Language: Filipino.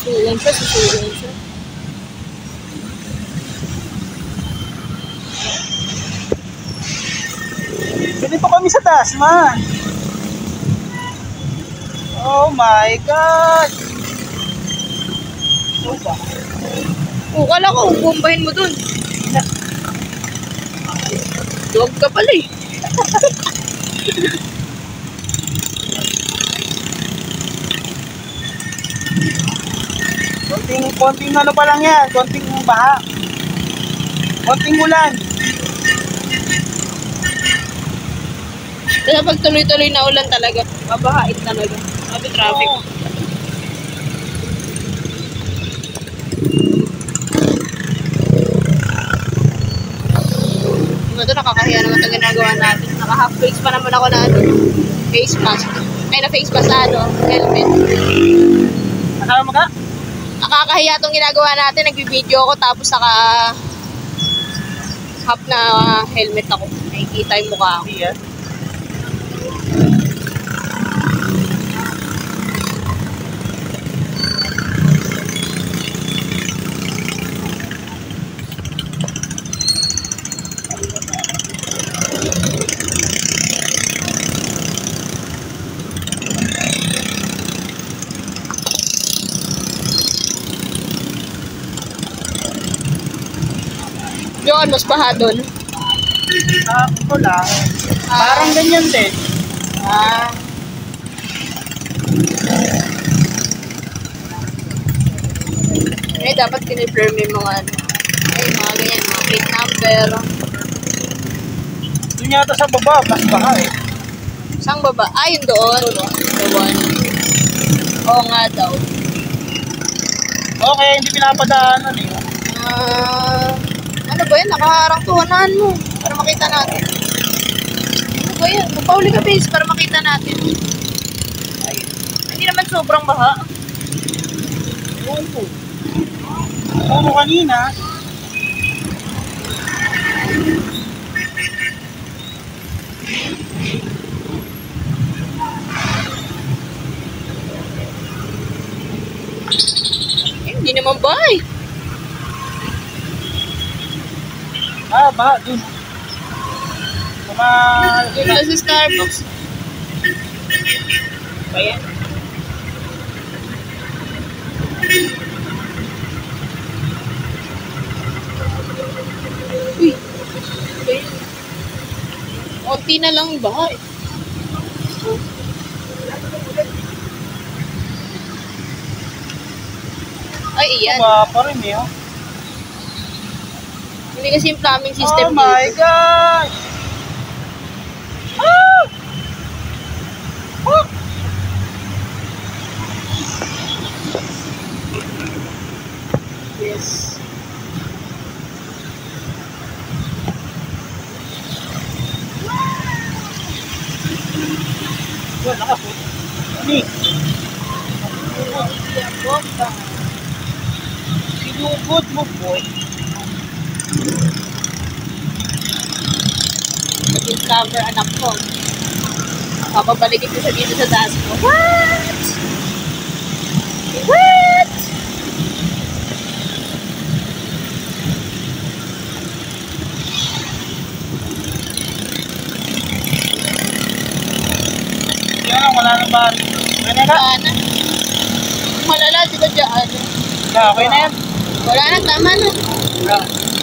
Susulan siya, susulan siya. Ganito kami sa taas, man. Oh my God! Ano ba? Kala ko, bumbahin mo dun. Duwag ka pala eh. Konting ano pa lang yan, konting baha. Konting ulan. Kasi pag tuloy-tuloy na ulan talaga, mabahain talaga. Sabi traffic. Oo. Ito, nakakahiya naman itong ginagawa natin. Naka-half face pa naman ako na ano, face mask. Ay, na face mask sa ano, helmet. Nakala mo ka? Nakakahiya itong ginagawa natin. Nagbibideo ako tapos naka half na helmet ako. Nakikita yung mukha ako. Hindi yan. Yun, mas baha doon. Ito lang. Parang ganyan din. Eh, dapat kinifirm yung mga ano. Ay, mga ganyan, mga plate number. Doon yata sa baba, mas baha eh. Saan baba? Ah, yun doon. The one. Oo nga daw. Okay, hindi pinapadaanan eh. Ano ba yan? Nakaharang tuwanan mo. Para makita natin. Ano ba yan? Magpauli ka, base, para makita natin. Ay, hindi naman sobrang baha. Oo. Oo, kanina. Eh, hindi naman baha eh. Baha dun. Sama... Doon na sa Starbucks. Ba yan? Uy. Ba yan? Konti na lang baha eh. Ay, iyan. Baha pa rin eh. Oh. Hindi kasi yung plumbing system Oh my dito. God! Ah! Oh! Yes. Yun, nakapot. Ani? Sinugod mo, boy. Discover anak ko. Papabalikin ko siya dito sa taas ko. What? What? Yan, wala nang bahan. Okay na ka? Wala na. Malala, di ba dyan? Yeah, okay na yan. Wala na, tama na. Yeah.